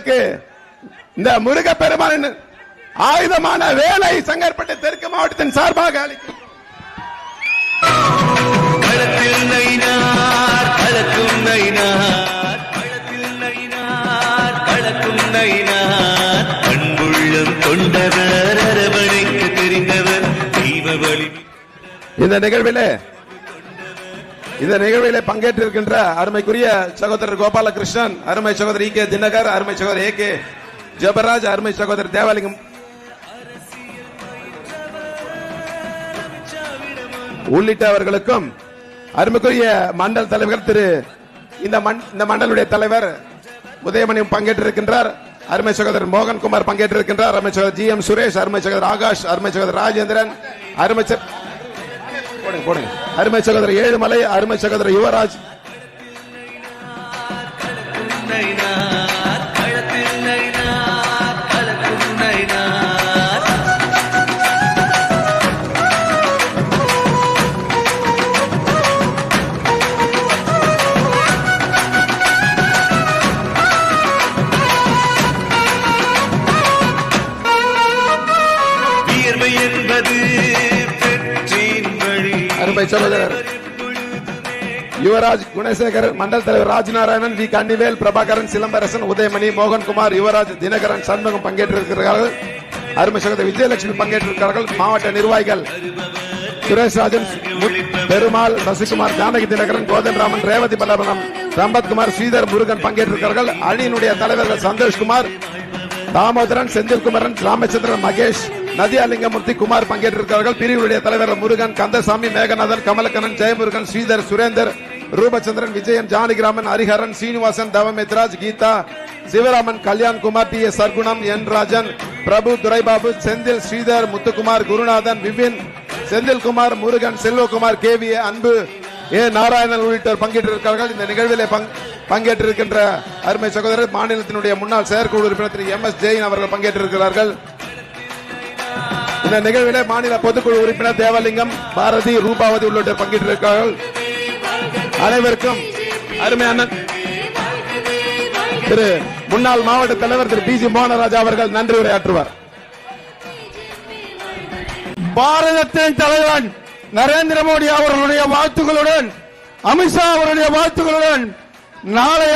அவர்களுக்கு இந்த முருகப்பெருமான் ஆயுதமான வேலை செங்கற்பட்டு தெற்கு மாவட்டத்தின் சார்பாக அளிக்கும். இந்த நிகழ்விலே பங்கேற்றிருக்கின்ற அருமைக்குரிய சகோதரர் கோபாலகிருஷ்ணன், அருமை சகோதரர் கே தினகர், அருமை சகோதரர் கே ஜபராஜ், அருமை சகோதரர் தேவாலிங்கம் உள்ளிட்டவர்களுக்கும் அருமைக்குரிய மண்டல தலைவர் திரு இந்த மண்டலுடைய தலைவர் உதயமணி பங்கேற்றிருக்கின்றார். அருமை சகோதரர் மோகன்குமார் பங்கேற்றிருக்கின்றார். அருமை சகோதரர் ஜி எம் சுரேஷ், அருமை சகோதரர் ஆகாஷ், அருமை சகோதரர் ராஜேந்திரன், அருமை சகோதரர் ஏழுமலை, அருமை சகோதரர் யுவராஜ், அருமை சகோதரர் யுவராஜ் குணசேகர், மண்டல் தலைவர் ராஜ்நாராயணன், வி கன்னிவேல், பிரபாகரன், சிலம்பரசன், உதயமணி, மோகன்குமார், யுவராஜ், தினகரன், சண்முகம் பங்கேற்றிருக்கிறார்கள். அருமை சகோதரர் விஜயலட்சுமி பங்கேற்றிருக்கிறார்கள். மாவட்ட நிர்வாகிகள் சுரேஷ் ராஜன், பெருமாள், சசிகுமார், ஜானகி தினகரன், கோதன்ராமன், ரேவதி பல்லவனம், சம்பத்குமார், ஸ்ரீதர் முருகன் பங்கேற்றிருக்கிறார்கள். அணியினுடைய தலைவர்கள் சந்தோஷ்குமார், தாமோதரன், செந்தில்குமரன், ராமச்சந்திரன், மகேஷ், நதியாலிங்கமூர்த்தி, குமார் பங்கேற்றிருக்கிறார்கள். பிரிவுடைய தலைவர்கள் முருகன், கந்தசாமி, மேகநாதன், கமலக்கண்ணன், ஜெயமுருகன், ஸ்ரீதர், சுரேந்தர், ரூபச்சந்திரன், விஜயன், ஜானகிராமன், ஹரிஹரன், சீனிவாசன், தவமித்ராஜ், கீதா, சிவராமன், கல்யாண்குமார், டி எஸ் சர்க்குணம், என் ராஜன், பிரபு, துரைபாபு, செந்தில், ஸ்ரீதர், முத்துக்குமார், குருநாதன், விபின், செந்தில்குமார், முருகன், செல்வகுமார், கே வி அன்பு, ஏ நாராயணன் உள்ளிட்டோர் பங்கேற்றிருக்கிறார்கள். இந்த நிகழ்விலே பங்கேற்றிருக்கின்ற அருமை சகோதரர் மாநிலத்தினுடைய முன்னாள் செயற்குழு உறுப்பினர் திரு எம் எஸ் ஜெயின் அவர்கள் பங்கேற்றிருக்கிறார்கள். இந்த நிகழ்விலே மாநில பொதுக்குழு உறுப்பினர் தேவலிங்கம், பாரதி, ரூபாவதி உள்ளிட்டோர் பங்கேற்றிருக்கிறார்கள். அனைவருக்கும் அருமை அண்ணன் திரு முன்னாள் மாவட்ட தலைவர் திரு பி ஜி மோகனராஜா அவர்கள் நன்றி உரையாற்றுவார். பாரதத்தின் தலைவன் நரேந்திர மோடி அவர்களுடைய வாழ்த்துக்களுடன், அமித்ஷா அவருடைய வாழ்த்துக்களுடன் நாளை